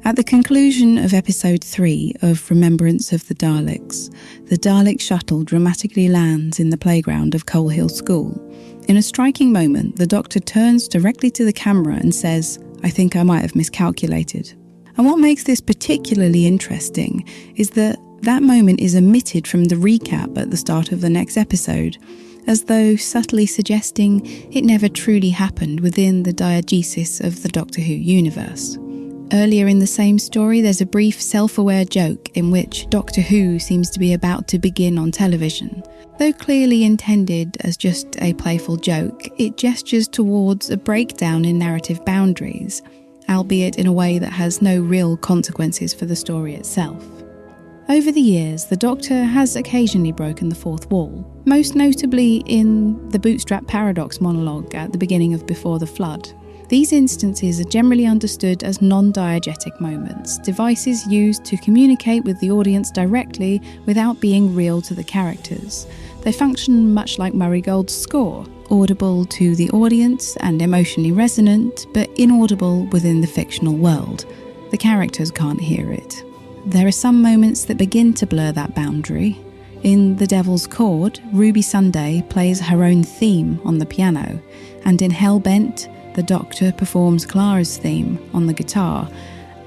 At the conclusion of episode 3 of Remembrance of the Daleks, the Dalek shuttle dramatically lands in the playground of Coal Hill School. In a striking moment, the Doctor turns directly to the camera and says, "I think I might have miscalculated." And what makes this particularly interesting is that that moment is omitted from the recap at the start of the next episode, as though subtly suggesting it never truly happened within the diegesis of the Doctor Who universe. Earlier in the same story, there's a brief self-aware joke in which Doctor Who seems to be about to begin on television. Though clearly intended as just a playful joke, it gestures towards a breakdown in narrative boundaries, albeit in a way that has no real consequences for the story itself. Over the years, the Doctor has occasionally broken the fourth wall, most notably in the Bootstrap Paradox monologue at the beginning of Before the Flood. These instances are generally understood as non-diegetic moments, devices used to communicate with the audience directly without being real to the characters. They function much like Murray Gold's score, audible to the audience and emotionally resonant, but inaudible within the fictional world. The characters can't hear it. There are some moments that begin to blur that boundary. In The Devil's Chord, Ruby Sunday plays her own theme on the piano, and in Hellbent, the Doctor performs Clara's theme on the guitar.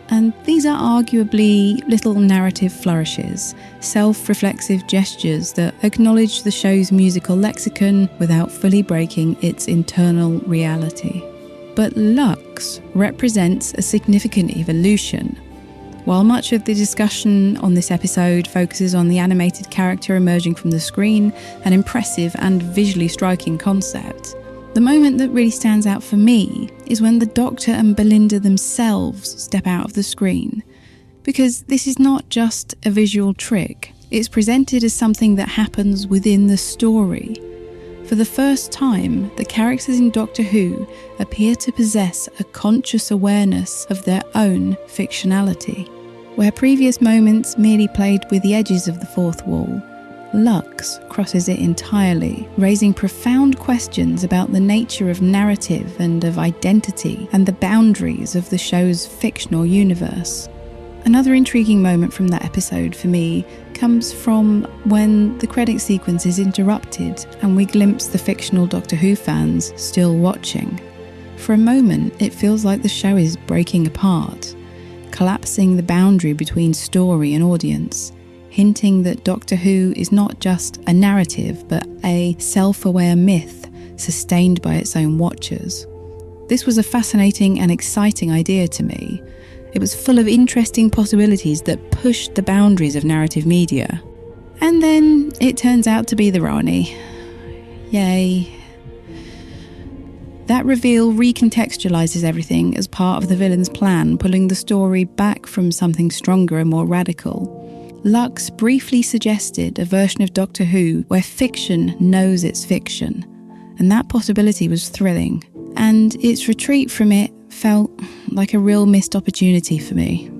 And these are arguably little narrative flourishes, self-reflexive gestures that acknowledge the show's musical lexicon without fully breaking its internal reality. But Lux represents a significant evolution. While much of the discussion on this episode focuses on the animated character emerging from the screen, an impressive and visually striking concept, the moment that really stands out for me is when the Doctor and Belinda themselves step out of the screen. Because this is not just a visual trick, it's presented as something that happens within the story. For the first time, the characters in Doctor Who appear to possess a conscious awareness of their own fictionality. Where previous moments merely played with the edges of the fourth wall, Lux crosses it entirely, raising profound questions about the nature of narrative and of identity and the boundaries of the show's fictional universe. Another intriguing moment from that episode for me comes from when the credit sequence is interrupted and we glimpse the fictional Doctor Who fans still watching. For a moment, it feels like the show is breaking apart, collapsing the boundary between story and audience, hinting that Doctor Who is not just a narrative, but a self-aware myth sustained by its own watchers. This was a fascinating and exciting idea to me. It was full of interesting possibilities that pushed the boundaries of narrative media. And then it turns out to be the Rani. Yay. That reveal recontextualizes everything as part of the villain's plan, pulling the story back from something stronger and more radical. Lux briefly suggested a version of Doctor Who where fiction knows it's fiction, and that possibility was thrilling, and its retreat from it felt like a real missed opportunity for me.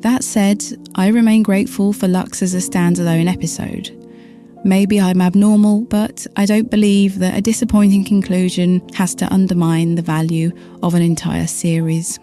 That said, I remain grateful for Lux as a standalone episode. Maybe I'm abnormal, but I don't believe that a disappointing conclusion has to undermine the value of an entire series.